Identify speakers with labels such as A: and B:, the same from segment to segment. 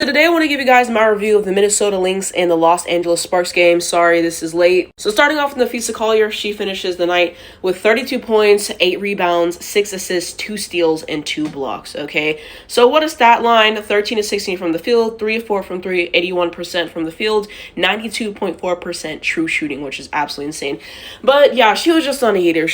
A: today I want to give you guys my review of the Minnesota Lynx and the Los Angeles Sparks game. Sorry, this is late. So starting off with Nafisa Collier, she finishes the night with 32 points, 8 rebounds, 6 assists, 2 steals, and 2 blocks, okay? So what a stat line, 13 to 16 from the field, 3 of 4 from 3, 81% from the field, 92.4% true shooting, which is absolutely insane. But yeah, she was just on a heater.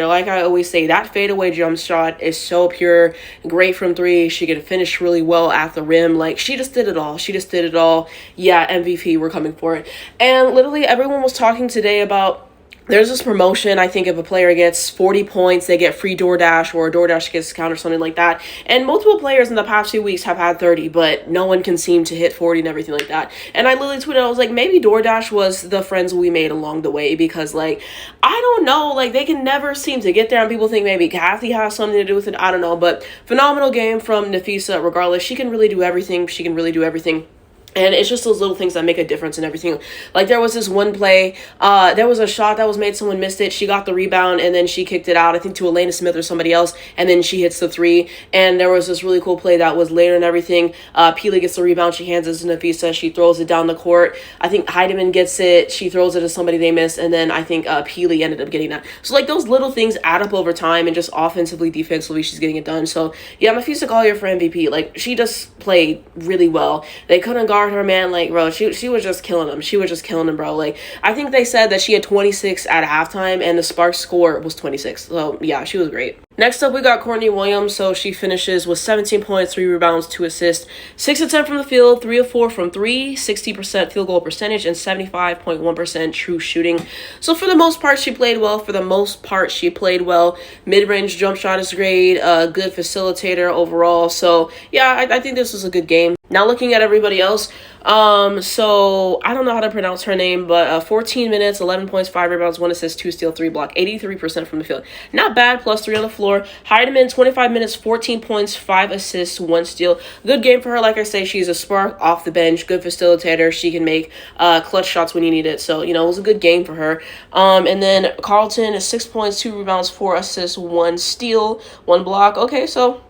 A: Like I always say, that fadeaway jump shot is so pure, great from 3. She could finish really well at the rim. Like, she just did it all. Yeah, MVP, we're coming for it. And literally everyone was talking today about, there's this promotion, I think if a player gets 40 points, they get free DoorDash, or DoorDash gets discount or something like that. And multiple players in the past few weeks have had 30, but no one can seem to hit 40 and everything like that. And I literally tweeted, I was like, maybe DoorDash was the friends we made along the way, because, like, I don't know, like, they can never seem to get there, and people think maybe Kathy has something to do with it. I don't know, but phenomenal game from Nafisa regardless. She can really do everything. And it's just those little things that make a difference in everything. Like, there was this one play, there was a shot that was made, someone missed it, she got the rebound, and then she kicked it out, I think to Elena Smith or somebody else, and then she hits the 3. And there was this really cool play that was later and everything. Peely gets the rebound, she hands it to Nafisa, she throws it down the court. I think Heidemann gets it, she throws it to somebody they missed, and then I think Peely ended up getting that. So, like, those little things add up over time, and just offensively, defensively, she's getting it done. So, yeah, Nafisa Collier for MVP. Like, she just played really well. They couldn't guard her, man. Like, bro, she was just killing him. Bro. Like, I think they said that she had 26 at halftime, and the Sparks score was 26. So yeah, she was great. Next up, we got Courtney Williams. So she finishes with 17 points, 3 rebounds, 2 assists, 6 of 10 from the field, 3 of 4 from 3, 60% field goal percentage, and 75.1% true shooting. So for the most part, she played well. Mid-range jump shot is great. Good facilitator overall. So yeah, I think this was a good game. Now looking at everybody else, so I don't know how to pronounce her name, but 14 minutes, 11 points, 5 rebounds, 1 assist, 2 steal, 3 block, 83% from the field. Not bad, plus 3 on the floor. Heidemann, 25 minutes, 14 points, 5 assists, 1 steal. Good game for her. Like I say, she's a spark off the bench, good facilitator. She can make clutch shots when you need it. So, you know, it was a good game for her. And then Carlton is 6 points, 2 rebounds, 4 assists, 1 steal, 1 block. Okay, so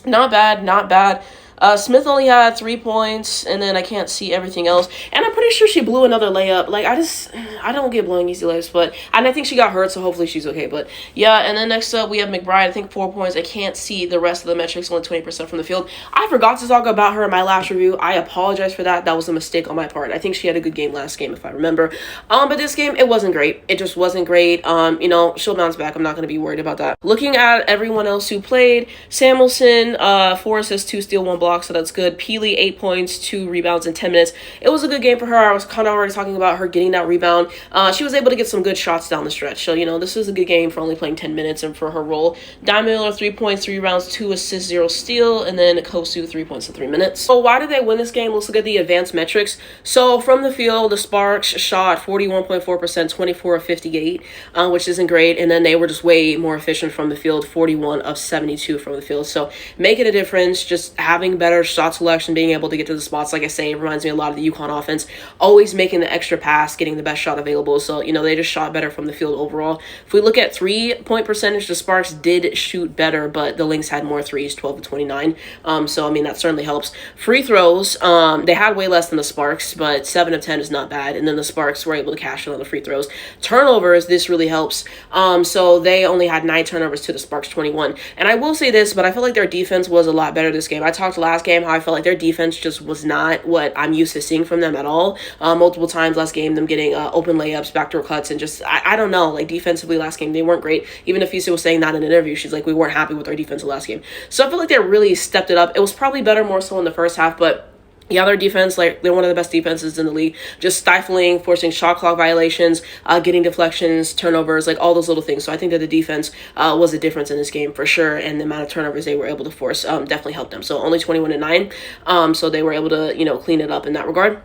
A: not bad. Smith only had 3 points, and then I can't see everything else. And I'm pretty sure she blew another layup. Like, I don't get blowing easy layups, and I think she got hurt, so hopefully she's okay. But yeah, and then next up we have McBride, I think 4 points. I can't see the rest of the metrics, only 20% from the field. I forgot to talk about her in my last review. I apologize for that. That was a mistake on my part. I think she had a good game last game, if I remember. But this game, it wasn't great. It just wasn't great. You know, she'll bounce back. I'm not going to be worried about that. Looking at everyone else who played, Samuelson, 4 assists, 2 steal, 1 block, so that's good. Peely, 8 points, 2 rebounds in 10 minutes. It was a good game for her. I was kind of already talking about her getting that rebound. She was able to get some good shots down the stretch. So, you know, this is a good game for only playing 10 minutes and for her role. Diamond Miller, 3 points, 3 rebounds, 2 assists, 0 steal, and then Kosu, 3 points in 3 minutes. So why did they win this game? Let's look at the advanced metrics. So from the field, the Sparks shot 41.4%, 24 of 58, which isn't great. And then they were just way more efficient from the field, 41 of 72 from the field. So making a difference, just having better shot selection, being able to get to the spots. Like I say, it reminds me a lot of the UConn offense, always making the extra pass, getting the best shot available. So, you know, they just shot better from the field overall. If we look at 3-point percentage, the Sparks did shoot better, but the Lynx had more threes, 12 to 29. So, I mean, that certainly helps. Free throws, they had way less than the Sparks, but 7 of 10 is not bad. And then the Sparks were able to cash in on the free throws. Turnovers, this really helps. So they only had 9 turnovers to the Sparks 21. And I will say this, but I feel like their defense was a lot better this game. I talked last game how I felt like their defense just was not what I'm used to seeing from them at all. Multiple times last game, them getting open layups, backdoor cuts, and just, I don't know, like, defensively last game, they weren't great. Even Nafisa was saying that in an interview. She's like, we weren't happy with our defense last game. So I feel like they really stepped it up. It was probably better more so in the first half, but yeah, their defense, like, they're one of the best defenses in the league. Just stifling, forcing shot clock violations, getting deflections, turnovers, like all those little things. So I think that the defense was a difference in this game for sure. And the amount of turnovers they were able to force definitely helped them. So only 21-9. So they were able to, you know, clean it up in that regard.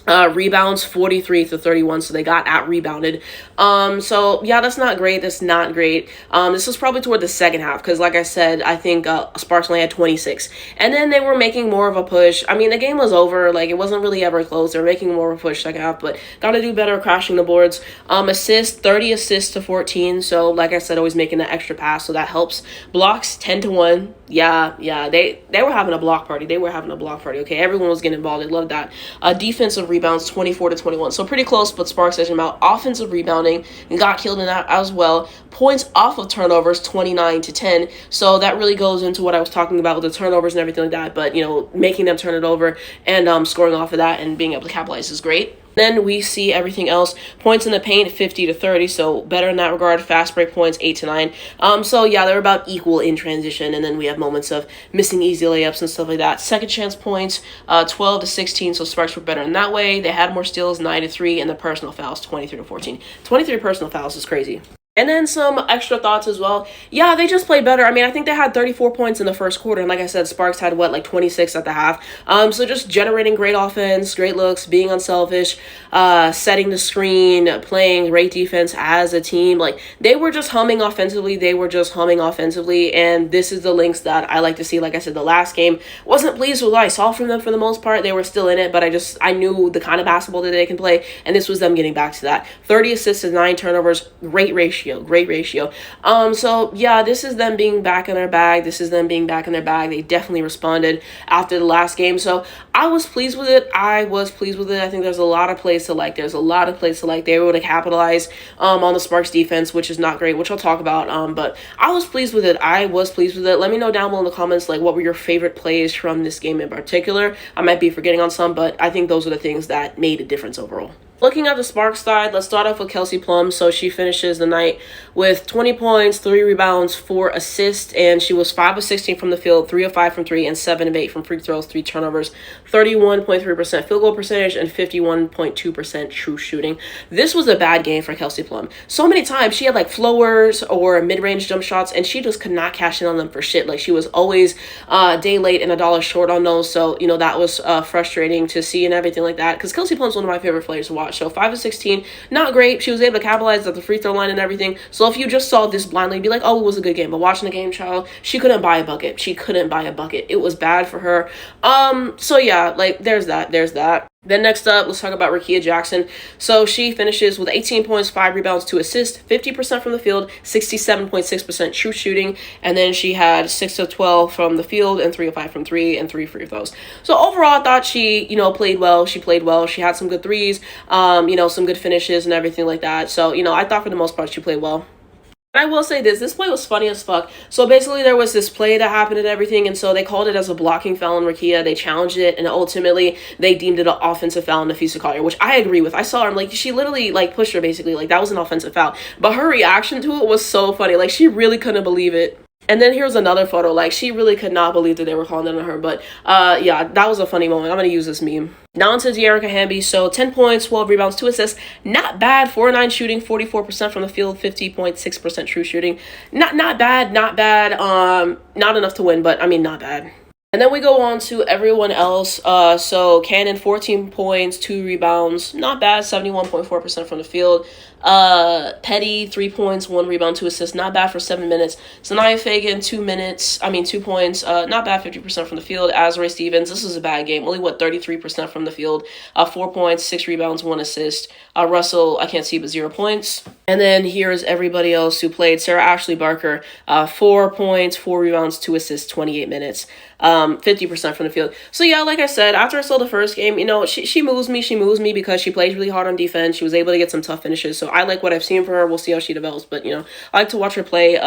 A: Rebounds 43 to 31, so they got out rebounded. So yeah, that's not great. That's not great. This was probably toward the second half because, like I said, I think Sparks only had 26, and then they were making more of a push. I mean, the game was over. Like, it wasn't really ever close. They were making more of a push second half, but gotta do better crashing the boards. 30 assists to 14. So like I said, always making that extra pass, so that helps. Blocks 10 to 1. Yeah, they were having a block party. They were having a block party. Okay, everyone was getting involved. I love that. Defensive rebounds 24 to 21, so pretty close, but Sparks edged him out. Offensive rebounding and got killed in that as well. Points off of turnovers 29 to 10, so that really goes into what I was talking about with the turnovers and everything like that. But making them turn it over and scoring off of that and being able to capitalize is great. Then we see everything else. Points in the paint, 50 to 30, so better in that regard. Fast break points, 8 to 9. So yeah, they're about equal in transition, and then we have moments of missing easy layups and stuff like that. Second chance points, 12 to 16, so Sparks were better in that way. They had more steals, 9 to 3, and the personal fouls, 23 to 14. 23 personal fouls is crazy. And then some extra thoughts as well. Yeah, they just played better. I mean, I think they had 34 points in the first quarter. And like I said, Sparks had, 26 at the half. So just generating great offense, great looks, being unselfish, setting the screen, playing great defense as a team. Like, they were just humming offensively. And this is the Lynx that I like to see. Like I said, the last game, wasn't pleased with what I saw from them for the most part. They were still in it, but I knew the kind of basketball that they can play. And this was them getting back to that. 30 assists and 9 turnovers. Great ratio. So yeah, this is them being back in their bag. They definitely responded after the last game. So I was pleased with it. I think there's a lot of plays to like. They were able to capitalize on the Sparks defense, which is not great, which I'll talk about. But I was pleased with it. Let me know down below in the comments, what were your favorite plays from this game in particular. I might be forgetting on some, but I think those are the things that made a difference overall. Looking at the Sparks side, let's start off with Kelsey Plum. So she finishes the night with 20 points, 3 rebounds, 4 assists, and she was 5 of 16 from the field, 3 of 5 from 3, and 7 of 8 from free throws, 3 turnovers, 31.3% field goal percentage, and 51.2% true shooting. This was a bad game for Kelsey Plum. So many times she had flowers or mid-range jump shots, and she just could not cash in on them for shit. She was always a day late and $1 short on those. So that was frustrating to see and everything like that, because Kelsey Plum's one of my favorite players to watch. So 5 of 16, not great. She was able to capitalize at the free throw line and everything. So if you just saw this blindly, be like, oh, it was a good game. But watching the game, child, she couldn't buy a bucket. It was bad for her. So yeah, there's that. Then next up, let's talk about Rickea Jackson. So she finishes with 18 points, 5 rebounds, 2 assists, 50% from the field, 67.6% true shooting, and then she had 6 of 12 from the field and 3 of 5 from 3 and 3 free throws. So overall, I thought she, played well. She had some good threes, some good finishes and everything like that. So, I thought for the most part she played well. I will say this play was funny as fuck. So basically there was this play that happened and everything, and so they called it as a blocking foul on Rickea. They challenged it, and ultimately they deemed it an offensive foul on Nafisa Collier, which I agree with. I saw her, she literally pushed her basically, that was an offensive foul. But her reaction to it was so funny. She really couldn't believe it. And then here's another photo. She really could not believe that they were calling it on her. But yeah, that was a funny moment. I'm going to use this meme. Now into De'Erica Hamby. So 10 points, 12 rebounds, 2 assists. Not bad. 4-9 shooting, 44% from the field, 50.6% true shooting. Not bad. Not enough to win, but I mean, not bad. And then we go on to everyone else. So Cannon, 14 points, 2 rebounds. Not bad, 71.4% from the field. Petty, 3 points, 1 rebound, 2 assists. Not bad for 7 minutes. Zanaya Fagan, 2 points. Not bad, 50% from the field. Azrae Stevens, this is a bad game. Only, 33% from the field. 4 points, 6 rebounds, 1 assist. Russell, I can't see, but 0 points. And then here's everybody else who played. Sarah Ashley Barker, 4 points, 4 rebounds, 2 assists, 28 minutes. 50% from the field. So yeah, like I said, after I saw the first game, she moves me because she plays really hard on defense. She was able to get some tough finishes. So I like what I've seen from her. We'll see how she develops. But, I like to watch her play.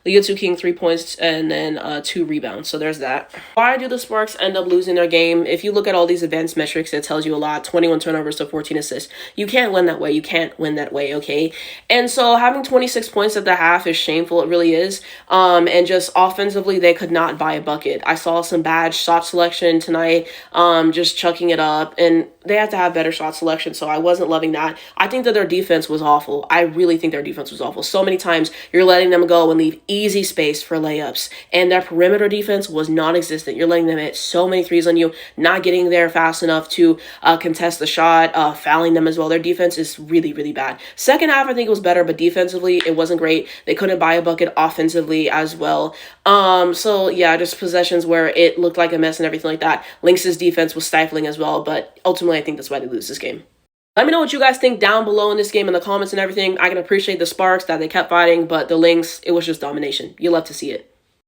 A: Liu King, 3 points and then 2 rebounds. So there's that. Why do the Sparks end up losing their game? If you look at all these advanced metrics, it tells you a lot. 21 turnovers to 14 assists. You can't win that way. Okay? And so having 26 points at the half is shameful. It really is. And just offensively, they could not buy a bucket. I saw some bad shot selection tonight, just chucking it up, and they have to have better shot selection, so I wasn't loving that. I think that their defense was was awful. I really think their defense was awful. So many times you're letting them go and leave easy space for layups. And their perimeter defense was non-existent. You're letting them hit so many threes on you, not getting there fast enough to contest the shot, fouling them as well. Their defense is really, really bad. Second half, I think it was better, but defensively, it wasn't great. They couldn't buy a bucket offensively as well. So yeah, just possessions where it looked like a mess and everything like that. Lynx's defense was stifling as well, but ultimately, I think that's why they lose this game. Let me know what you guys think down below in this game in the comments and everything. I can appreciate the Sparks that they kept fighting, but the Lynx, it was just domination. You love to see it.